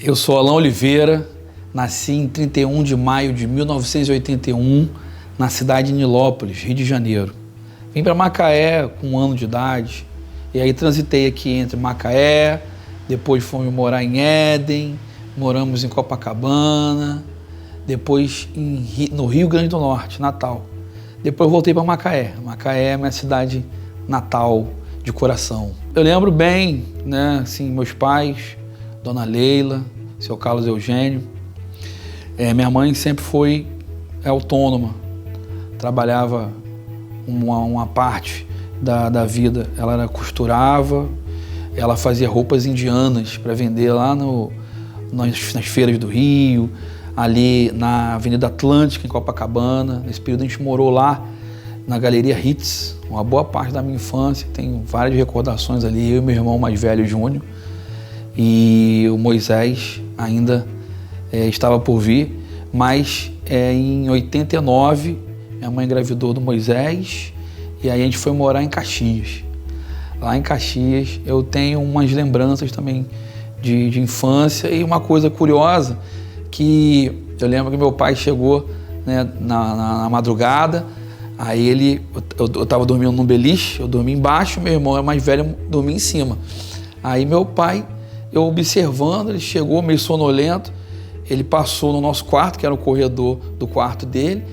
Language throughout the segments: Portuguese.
Eu sou Alain Oliveira, nasci em 31 de maio de 1981, na cidade de Nilópolis, Rio de Janeiro. Vim para Macaé com 1 ano de idade, e aí transitei aqui entre Macaé, depois fomos morar em Éden, moramos em Copacabana, depois no Rio Grande do Norte, Natal. Depois voltei para Macaé. Macaé é minha cidade natal de coração. Eu lembro bem, né, assim, meus pais, Dona Leila, seu Carlos Eugênio. Minha mãe sempre foi autônoma, trabalhava uma parte da vida. Ela costurava, ela fazia roupas indianas para vender lá nas feiras do Rio, ali na Avenida Atlântica, em Copacabana. Nesse período a gente morou lá na Galeria Hits, uma boa parte da minha infância. Tenho várias recordações ali, eu e meu irmão mais velho, Júnior. E o Moisés ainda estava por vir, mas em 89 minha mãe engravidou do Moisés e aí a gente foi morar em Caxias. Lá em Caxias eu tenho umas lembranças também de infância e uma coisa curiosa que eu lembro que meu pai chegou, né, na madrugada, aí eu estava dormindo num beliche, eu dormi embaixo, meu irmão mais velho dormia em cima. Aí meu pai, eu observando, ele chegou meio sonolento, ele passou no nosso quarto, que era o corredor do quarto dele,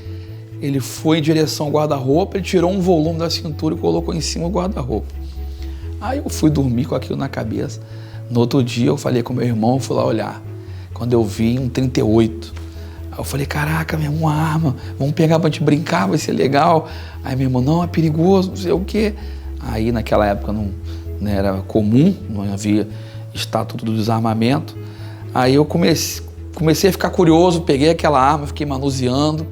ele foi em direção ao guarda-roupa, ele tirou um volume da cintura e colocou em cima do guarda-roupa. Aí eu fui dormir com aquilo na cabeça. No outro dia eu falei com meu irmão, eu fui lá olhar. Quando eu vi um 38, aí eu falei, caraca, meu irmão, uma arma, vamos pegar pra gente brincar, vai ser legal. Aí meu irmão, não, é perigoso, não sei o quê. Aí naquela época não era comum, não havia Estatuto do Desarmamento. Aí eu comecei a ficar curioso, peguei aquela arma, fiquei manuseando.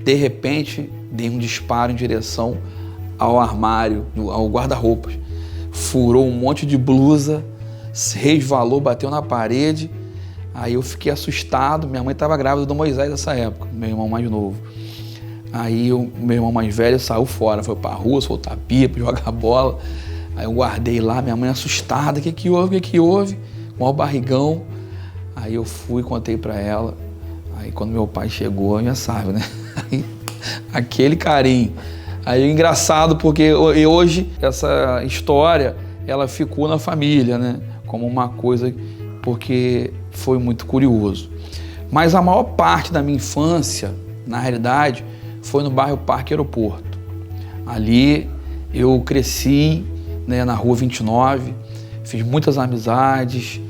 De repente, dei um disparo em direção ao armário, ao guarda-roupas. Furou um monte de blusa, resvalou, bateu na parede. Aí eu fiquei assustado. Minha mãe estava grávida do Moisés nessa época, meu irmão mais novo. Aí o meu irmão mais velho saiu fora, foi pra rua, soltar pipa, jogar bola. Aí eu guardei lá, minha mãe assustada, o que houve? Com o barrigão. Aí eu fui, contei pra ela. Aí quando meu pai chegou, já sabe, né? Aí, aquele carinho. Aí engraçado, porque hoje essa história, ela ficou na família, né? Como uma coisa, porque foi muito curioso. Mas a maior parte da minha infância, na realidade, foi no bairro Parque Aeroporto. Ali eu cresci, né, na Rua 29, fiz muitas amizades,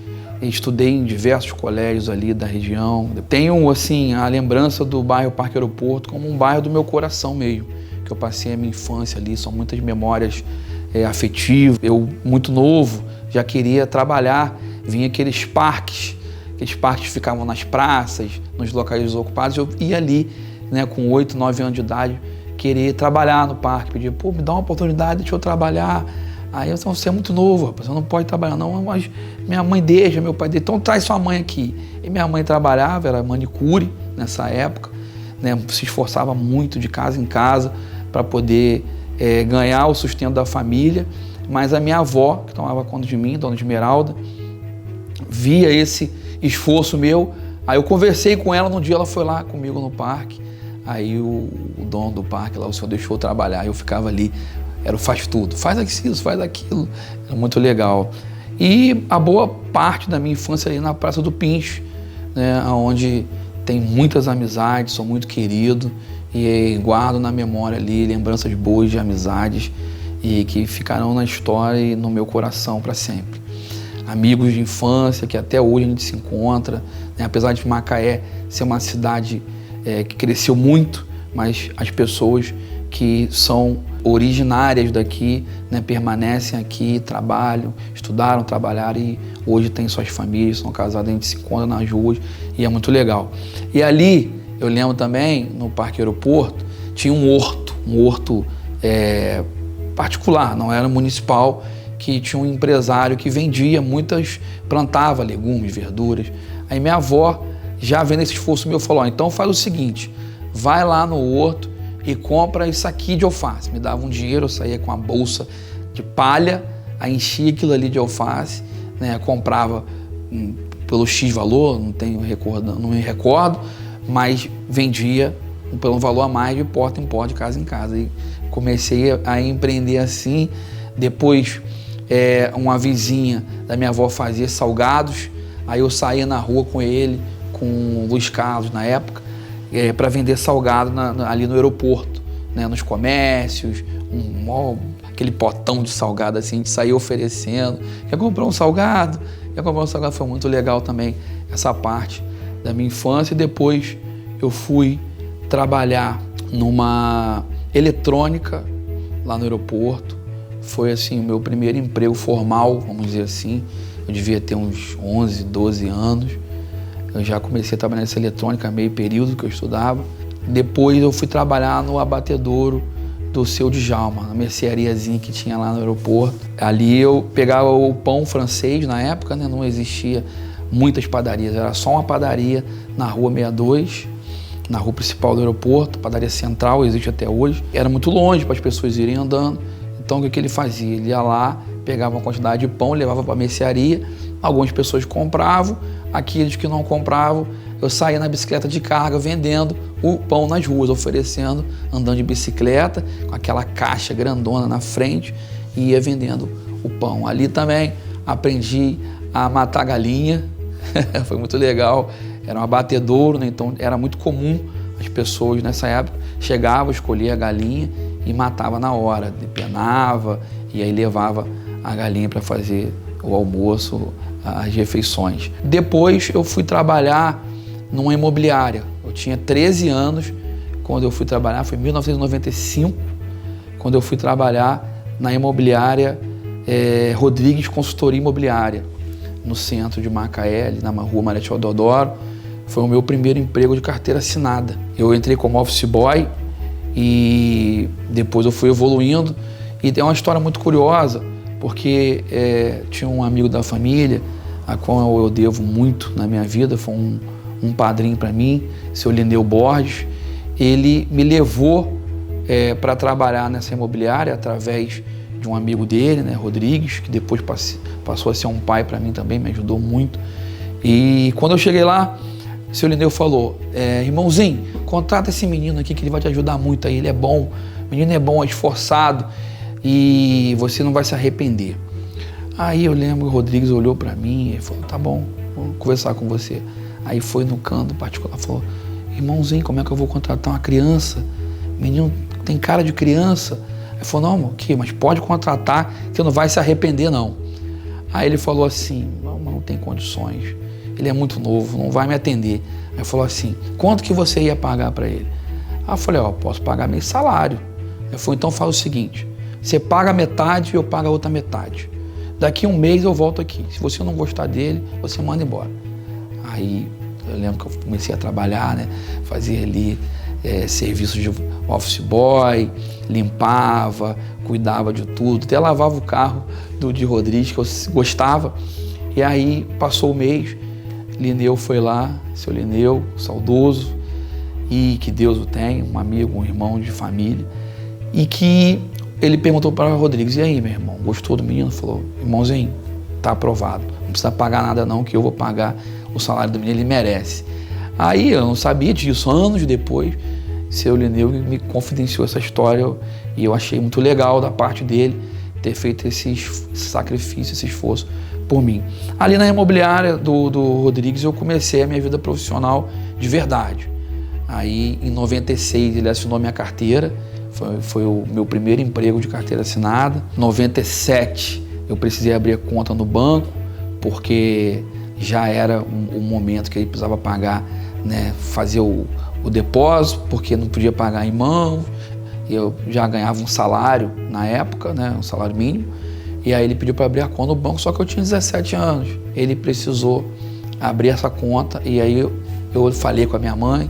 estudei em diversos colégios ali da região. Tenho, assim, a lembrança do bairro Parque Aeroporto como um bairro do meu coração mesmo, que eu passei a minha infância ali, são muitas memórias afetivas. Eu, muito novo, já queria trabalhar, vinha aqueles parques que ficavam nas praças, nos locais desocupados, eu ia ali, né, com 8, 9 anos de idade, querer trabalhar no parque, pedir, pô, me dá uma oportunidade, deixa eu trabalhar. Aí eu disse, você é muito novo, rapaz, você não pode trabalhar não, mas minha mãe deixa, meu pai deixa, então traz sua mãe aqui. E minha mãe trabalhava, era manicure nessa época, né, se esforçava muito de casa em casa para poder ganhar o sustento da família, mas a minha avó, que tomava conta de mim, Dona Esmeralda, via esse esforço meu, aí eu conversei com ela, num dia ela foi lá comigo no parque, aí o dono do parque lá, o senhor deixou eu trabalhar, eu ficava ali, era o faz tudo, faz aquilo, faz aquilo, era muito legal. E a boa parte da minha infância ali na Praça do Pincho, né, onde tem muitas amizades, sou muito querido e guardo na memória ali lembranças boas de amizades e que ficarão na história e no meu coração para sempre. Amigos de infância que até hoje a gente se encontra, né, apesar de Macaé ser uma cidade que cresceu muito, mas as pessoas que são originárias daqui, né, permanecem aqui, trabalham, estudaram, trabalharam e hoje têm suas famílias, são casados, a gente se encontra nas ruas e é muito legal. E ali, eu lembro também, no Parque Aeroporto, tinha um horto particular, não era municipal, que tinha um empresário que vendia plantava legumes, verduras. Aí minha avó, já vendo esse esforço meu, falou, então faz o seguinte, vai lá no horto e compra isso aqui de alface. Me dava um dinheiro, eu saía com a bolsa de palha, aí enchia aquilo ali de alface, né? Comprava pelo X valor, não me recordo, mas vendia pelo valor a mais de porta em porta, de casa em casa. E comecei a empreender assim. Depois, uma vizinha da minha avó fazia salgados, aí eu saía na rua com ele, com o Luiz Carlos na época, para vender salgado ali no aeroporto, né, nos comércios, aquele potão de salgado assim, a gente saía oferecendo. Quer comprar um salgado? Foi muito legal também essa parte da minha infância. E depois eu fui trabalhar numa eletrônica lá no aeroporto. Foi assim o meu primeiro emprego formal, vamos dizer assim. Eu devia ter uns 11, 12 anos. Eu já comecei a trabalhar nessa eletrônica, meio período que eu estudava. Depois eu fui trabalhar no abatedouro do Seu Djalma, na merceariazinha que tinha lá no aeroporto. Ali eu pegava o pão francês na época, né? Não existia muitas padarias, era só uma padaria na Rua 62, na rua principal do aeroporto, padaria central, existe até hoje. Era muito longe para as pessoas irem andando, então o que ele fazia? Ele ia lá, pegava uma quantidade de pão, levava para a mercearia, algumas pessoas compravam, aqueles que não compravam, eu saía na bicicleta de carga vendendo o pão nas ruas, oferecendo, andando de bicicleta, com aquela caixa grandona na frente, e ia vendendo o pão. Ali também aprendi a matar galinha, foi muito legal, era um abatedouro, né? Então era muito comum as pessoas nessa época chegavam, escolhia a galinha e matava na hora, depenava e aí levava a galinha para fazer o almoço, as refeições. Depois eu fui trabalhar numa imobiliária. Eu tinha 13 anos quando eu fui trabalhar, foi em 1995, quando eu fui trabalhar na imobiliária Rodrigues Consultoria Imobiliária, no centro de Macaé, ali na rua Marechal Deodoro. Foi o meu primeiro emprego de carteira assinada. Eu entrei como office boy e depois eu fui evoluindo. E tem uma história muito curiosa, porque tinha um amigo da família, a qual eu devo muito na minha vida, foi um padrinho para mim, seu Lineu Borges. Ele me levou para trabalhar nessa imobiliária através de um amigo dele, né, Rodrigues, que depois passou a ser um pai para mim também, me ajudou muito. E quando eu cheguei lá, o seu Lineu falou, irmãozinho, contrata esse menino aqui que ele vai te ajudar muito aí, ele é bom, o menino é bom, é esforçado e você não vai se arrepender. Aí eu lembro que o Rodrigues olhou para mim e falou, tá bom, vou conversar com você. Aí foi no canto particular, falou, irmãozinho, como é que eu vou contratar uma criança? O menino tem cara de criança. Ele falou, não, ok, mas pode contratar, que você não vai se arrepender, não. Aí ele falou assim, não tem condições, ele é muito novo, não vai me atender. Aí ele falou assim, quanto que você ia pagar para ele? Aí eu falei, posso pagar meio salário. Ele falou, então faz o seguinte, você paga metade e eu pago a outra metade. Daqui um mês eu volto aqui, se você não gostar dele, você manda embora. Aí eu lembro que eu comecei a trabalhar, né? Fazia ali serviço de office boy, limpava, cuidava de tudo, até lavava o carro de Rodrigues, que eu gostava. E aí passou o mês, Lineu foi lá, seu Lineu, saudoso, e que Deus o tenha, um amigo, um irmão de família, e que ele perguntou para o Rodrigues, e aí, meu irmão, gostou do menino? Falou, irmãozinho, tá aprovado, não precisa pagar nada não, que eu vou pagar o salário do menino, ele merece. Aí eu não sabia disso, anos depois, seu Lineu me confidenciou essa história e eu achei muito legal da parte dele ter feito esse sacrifício, esse esforço por mim. Ali na imobiliária do Rodrigues eu comecei a minha vida profissional de verdade. Aí em 96 ele assinou minha carteira, foi o meu primeiro emprego de carteira assinada. Em 97 eu precisei abrir a conta no banco, porque já era um momento que ele precisava pagar, né, fazer o depósito, porque não podia pagar em mão. Eu já ganhava um salário na época, né, um salário mínimo, e aí ele pediu para abrir a conta no banco, só que eu tinha 17 anos. Ele precisou abrir essa conta e aí eu falei com a minha mãe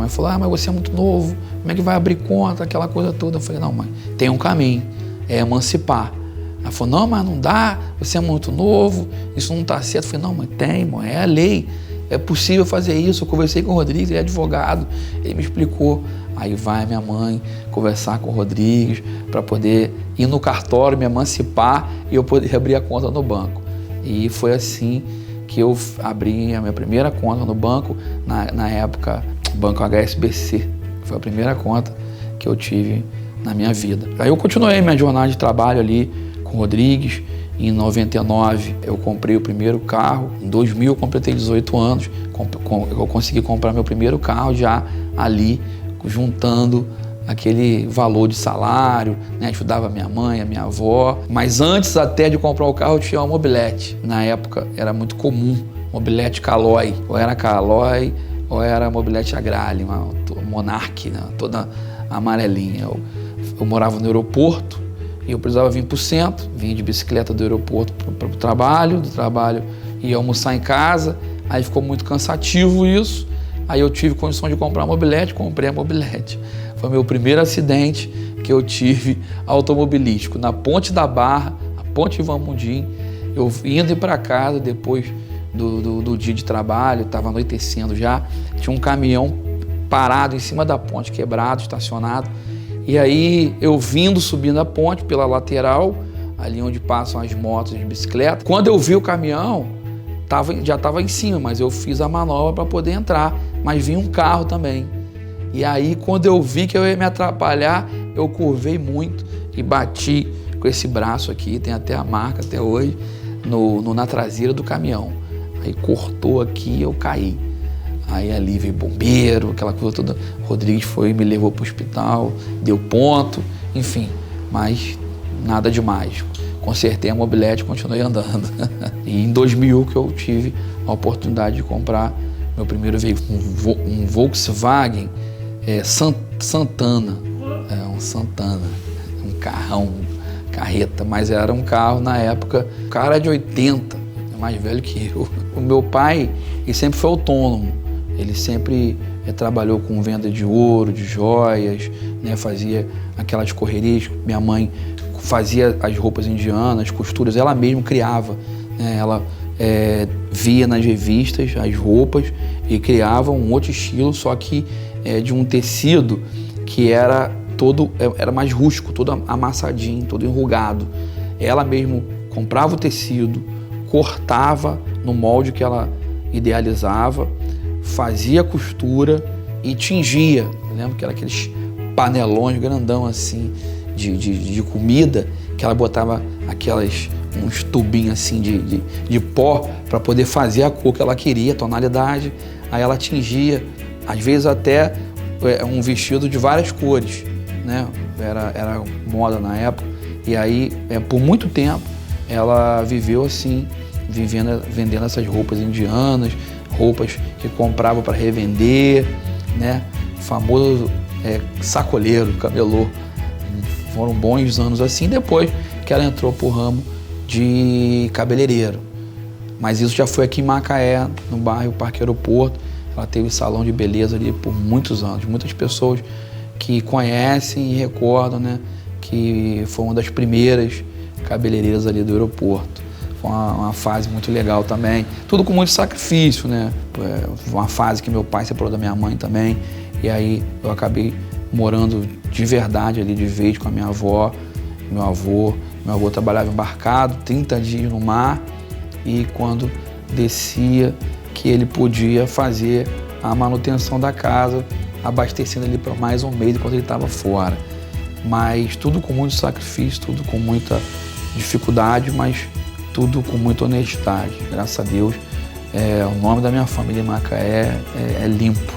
falou, mas você é muito novo, como é que vai abrir conta, aquela coisa toda. Eu falei, não, mãe, tem um caminho, é emancipar. Ela falou, não, mas não dá, você é muito novo, isso não está certo. Eu falei, não, mãe, tem, mãe, é a lei, é possível fazer isso. Eu conversei com o Rodrigues, ele é advogado, ele me explicou. Aí vai minha mãe conversar com o Rodrigues para poder ir no cartório, me emancipar e eu poder abrir a conta no banco. E foi assim que eu abri a minha primeira conta no banco, na época, Banco HSBC. Foi a primeira conta que eu tive na minha vida. Aí eu continuei minha jornada de trabalho ali com o Rodrigues. Em 99 eu comprei o primeiro carro. Em 2000 eu completei 18 anos. Eu consegui comprar meu primeiro carro já ali, juntando aquele valor de salário, né? Ajudava minha mãe, a minha avó. Mas antes até de comprar o carro eu tinha uma mobilete. Na época era muito comum, mobilete Caloi. Ou era Caloi ou era mobilete Agrale, uma Monarch, né? Toda amarelinha. Eu morava no aeroporto e eu precisava vir para o centro, vim de bicicleta do aeroporto para o trabalho, do trabalho ia almoçar em casa, aí ficou muito cansativo isso, aí eu tive condição de comprar uma mobilete, comprei a mobilete. Foi meu primeiro acidente que eu tive automobilístico, na Ponte da Barra, a Ponte Ivan Mundim, eu indo para casa depois do dia de trabalho, estava anoitecendo já, tinha um caminhão parado em cima da ponte, quebrado, estacionado. E aí eu subindo a ponte pela lateral, ali onde passam as motos de bicicleta. Quando eu vi o caminhão, já estava em cima, mas eu fiz a manobra para poder entrar. Mas vinha um carro também. E aí quando eu vi que eu ia me atrapalhar, eu curvei muito e bati com esse braço aqui, tem até a marca até hoje, na traseira do caminhão. Aí cortou aqui e eu caí. Aí ali veio bombeiro, aquela coisa toda. O Rodrigues foi e me levou para o hospital, deu ponto, enfim, mas nada demais. Consertei a mobilete e continuei andando. E em 2000 que eu tive a oportunidade de comprar meu primeiro veículo, um Volkswagen Santana. Um Santana, um carrão, carreta, mas era um carro na época, o cara é de 80, é mais velho que eu. O meu pai, ele sempre foi autônomo. Ele sempre trabalhou com venda de ouro, de joias, né? Fazia aquelas correrias. Minha mãe fazia as roupas indianas, as costuras, ela mesma criava, né? Ela via nas revistas as roupas e criava um outro estilo, só que de um tecido que era mais rústico, todo amassadinho, todo enrugado. Ela mesmo comprava o tecido, cortava no molde que ela idealizava, fazia costura e tingia. Eu lembro que era aqueles panelões grandão assim de comida, que ela botava uns tubinhos assim de pó para poder fazer a cor que ela queria, a tonalidade. Aí ela tingia, às vezes até um vestido de várias cores, né? Era moda na época. E aí, por muito tempo, ela viveu assim, vendendo essas roupas indianas, roupas que comprava para revender, né? O famoso sacoleiro, camelô. Foram bons anos assim, depois que ela entrou pro ramo de cabeleireiro. Mas isso já foi aqui em Macaé, no bairro Parque Aeroporto. Ela teve salão de beleza ali por muitos anos. Muitas pessoas que conhecem e recordam, né, que foi uma das primeiras cabeleireiras ali do aeroporto. Foi uma fase muito legal também. Tudo com muito sacrifício, né? Uma fase que meu pai separou da minha mãe também. E aí eu acabei morando de verdade ali, de vez, com a minha avó, meu avô. Meu avô trabalhava embarcado, 30 dias no mar. E quando descia, que ele podia fazer a manutenção da casa, abastecendo ali por mais um mês enquanto ele estava fora. Mas tudo com muito sacrifício, tudo com muita dificuldade, mas tudo com muita honestidade. Graças a Deus, o nome da minha família em Macaé é limpo.